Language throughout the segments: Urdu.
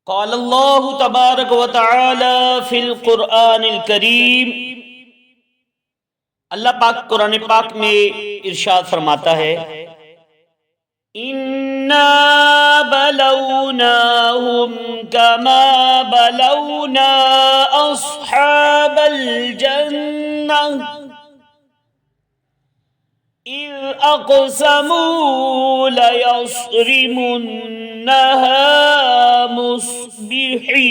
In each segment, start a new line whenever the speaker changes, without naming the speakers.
قال اللہ تبارک و تعالی فی القرآن الکریم، اللہ پاک قرآن پاک میں ارشاد فرماتا ہے، اِنَّا بَلَوْنَاهُمْ كَمَا بَلَوْنَا أَصْحَابَ الْجَنَّةِ إِذْ أَقْسَمُوا لَيَصْرِمُنَّهَا مُصْبِحِينَ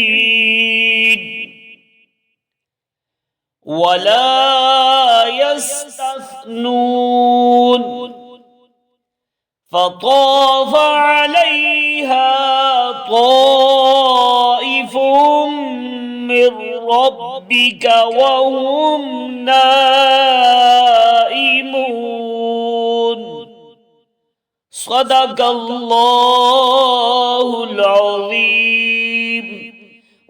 وَلَا يَسْتَثْنُونَ فَطَافَ عَلَيْهَا طَائِفٌ مِّن رَّبِّكَ وَهُمْ نَائِمُونَ صدق اللہ العظیم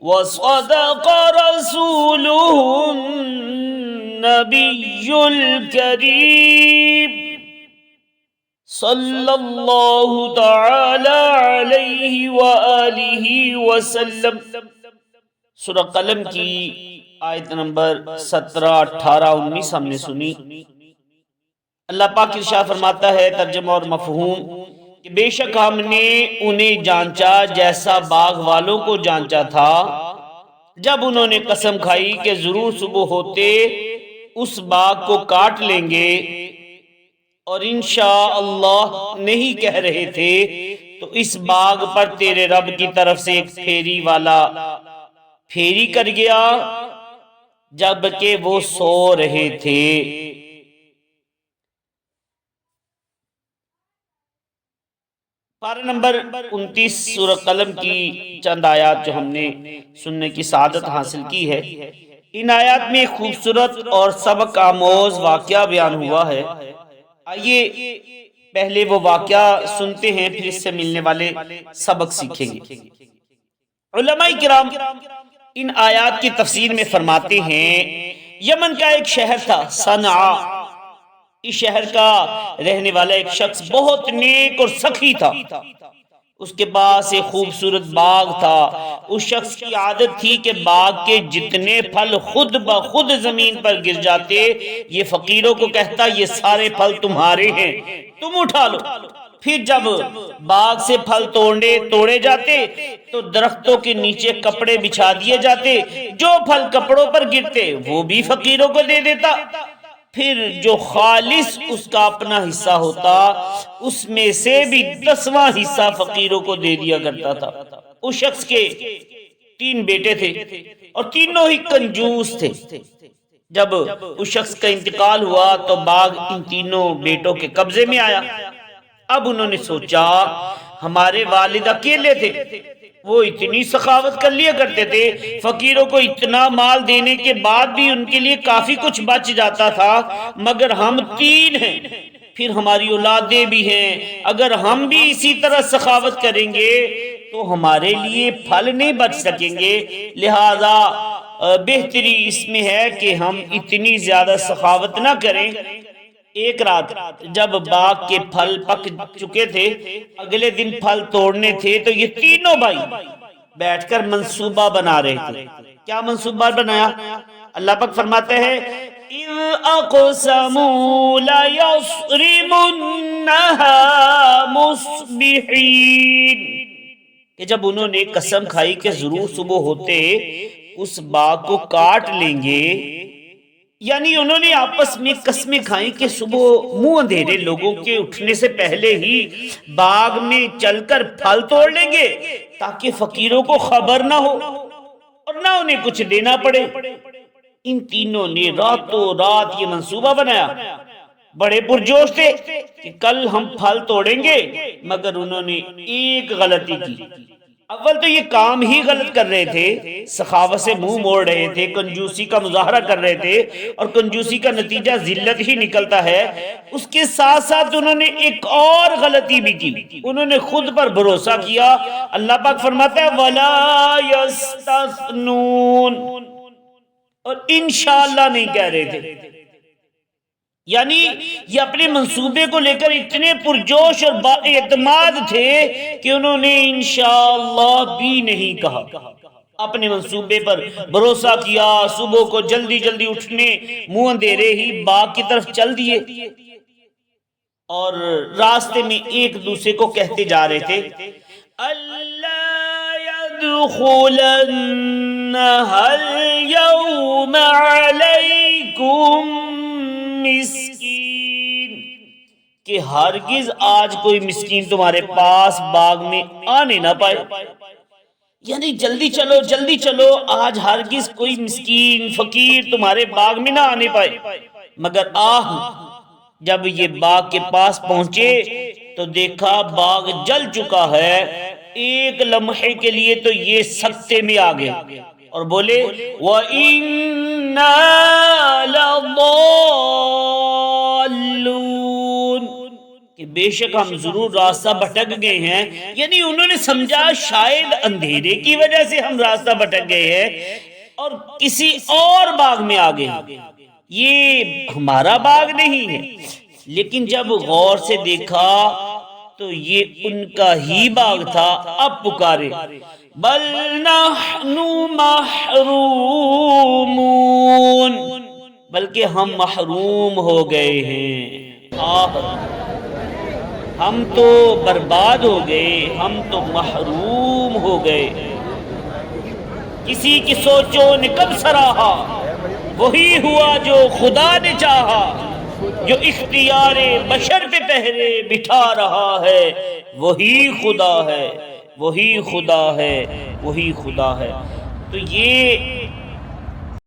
وصدق رسولہ النبی الکریم صلی اللہ تعالی علیہ وآلہ وسلم۔ سورہ قلم کی آیت نمبر 17، 18، 19 ہم نے سنی۔ اللہ پاک ارشاد فرماتا ہے ترجمہ اور مفہوم کہ بے شک ہم نے انہیں جانچا جیسا باغ والوں کو جانچا تھا جب انہوں نے قسم کھائی کہ ضرور صبح ہوتے اس باغ کو کاٹ لیں گے، اور انشاءاللہ نہیں کہہ رہے تھے تو اس باغ پر تیرے رب کی طرف سے ایک پھیری والا پھیری کر گیا جبکہ وہ سو رہے تھے۔ پارہ نمبر 29 سورہ قلم کی چند آیات جو ہم نے سننے کی سعادت حاصل کی ہے، ان آیات میں خوبصورت اور سبق آموز واقعہ بیان ہوا ہے۔ آئیے پہلے وہ واقعہ سنتے ہیں، پھر اس سے ملنے والے سبق سیکھیں گے۔ علماء کرام ان آیات کی تفسیر میں فرماتے ہیں، یمن کا ایک شہر تھا صنعاء، اس شہر کا رہنے والا ایک شخص بہت نیک اور سخی تھا، اس کے پاس ایک خوبصورت باغ تھا۔ اس شخص کی عادت تھی کہ باغ کے جتنے پھل خود بخود زمین پر گر جاتے یہ فقیروں کو کہتا یہ سارے پھل تمہارے ہیں، تم اٹھا لو۔ پھر جب باغ سے پھل توڑے جاتے تو درختوں کے نیچے کپڑے بچھا دیے جاتے، جو پھل کپڑوں پر گرتے وہ بھی فقیروں کو دے دیتا، پھر جو خالص اس کا اپنا حصہ ہوتا اس میں سے بھی 10واں حصہ فقیروں کو دے دیا کرتا تھا۔ اس شخص کے 3 بیٹے تھے اور تینوں ہی کنجوس تھے۔ جب اس شخص کا انتقال ہوا تو باغ ان تینوں بیٹوں کے قبضے میں آیا۔ اب انہوں نے سوچا ہمارے والد اکیلے تھے، وہ اتنی سخاوت کر لیا کرتے تھے، فقیروں کو اتنا مال دینے کے بعد بھی ان کے لیے کافی کچھ بچ جاتا تھا، مگر ہم 3 ہیں، پھر ہماری اولادیں بھی ہیں، اگر ہم بھی اسی طرح سخاوت کریں گے تو ہمارے لیے پھل نہیں بچ سکیں گے، لہذا بہتری اس میں ہے کہ ہم اتنی زیادہ سخاوت نہ کریں۔ ایک رات جب باغ کے پھل پک چکے تھے، اگلے دن پھل توڑنے تھے، تو یہ تینوں بھائی بیٹھ کر منصوبہ بنا رہے تھے۔ کیا منصوبہ بنایا؟ اللہ پاک فرماتے ہیں اِذْ أَقْسَمُوا لَيَصْرِمُنَّهَا مُصْبِحِينَ، کہ جب انہوں نے قسم کھائی کہ ضرور صبح ہوتے اس باغ کو کاٹ لیں گے، یعنی انہوں نے آپس میں قسمیں کھائیں کہ صبح منہ اندھیرے لوگوں کے اٹھنے سے پہلے ہی باغ میں چل کر پھل توڑ لیں گے تاکہ فقیروں کو خبر نہ ہو اور نہ انہیں کچھ دینا پڑے۔ ان تینوں نے راتوں رات یہ منصوبہ بنایا، بڑے پرجوش تھے کہ کل ہم پھل توڑیں گے، مگر انہوں نے ایک غلطی کی۔ اول تو یہ کام ہی غلط کر رہے تھے، سخاوت سے منہ موڑ رہے تھے، کنجوسی کا مظاہرہ کر رہے تھے، اور کنجوسی کا نتیجہ ذلت ہی نکلتا ہے۔ اس کے ساتھ ساتھ انہوں نے ایک اور غلطی بھی کی، انہوں نے خود پر بھروسہ کیا۔ اللہ پاک فرماتا ہے وَلَا يَسْتَثْنُونَ، اور انشاءاللہ نہیں کہہ رہے تھے۔ یعنی یہ اپنے منصوبے کو لے کر اتنے پرجوش اور با اعتماد تھے کہ انہوں نے انشاءاللہ بھی نہیں کہا، اپنے منصوبے پر بھروسہ کیا، صبح کو جلدی جلدی اٹھنے منہ اندھیرے ہی باغ کی طرف چل دیے، اور راستے میں ایک دوسرے کو کہتے جا رہے تھے اللہ يدخلنها اليوم علیکم مسکین، کہ ہرگز آج کوئی مسکین تمہارے پاس باغ میں آنے نہ پائے، یعنی جلدی چلو آج ہرگز کوئی مسکین فقیر تمہارے باغ میں نہ آنے پائے۔ مگر جب یہ باغ کے پاس پہنچے تو دیکھا باغ جل چکا ہے، ایک لمحے کے لیے تو یہ سکتے میں آ گئے اور بولے وَإِنَّا لَضَالُّونَ، کہ بے شک ہم ضرور راستہ بھٹک گئے ہیں، یعنی انہوں نے سمجھا شاید اندھیرے کی وجہ سے ہم راستہ بھٹک گئے ہیں اور کسی اور باغ میں آ گئے، یہ ہمارا باغ نہیں ہے۔ لیکن جب غور سے دیکھا تو یہ ان کا ہی باغ تھا۔ اب پکارے بل نحن محرومون، بلکہ ہم محروم ہو گئے ہیں، ہم تو برباد ہو گئے، ہم تو محروم ہو گئے۔ کسی کی سوچوں نے کب سراہا، وہی ہوا جو خدا نے چاہا، جو اختیار بشر پہ پہرے بٹھا رہا ہے وہی خدا ہے، وہی خدا ہے، وہی خدا ہے۔ تو یہ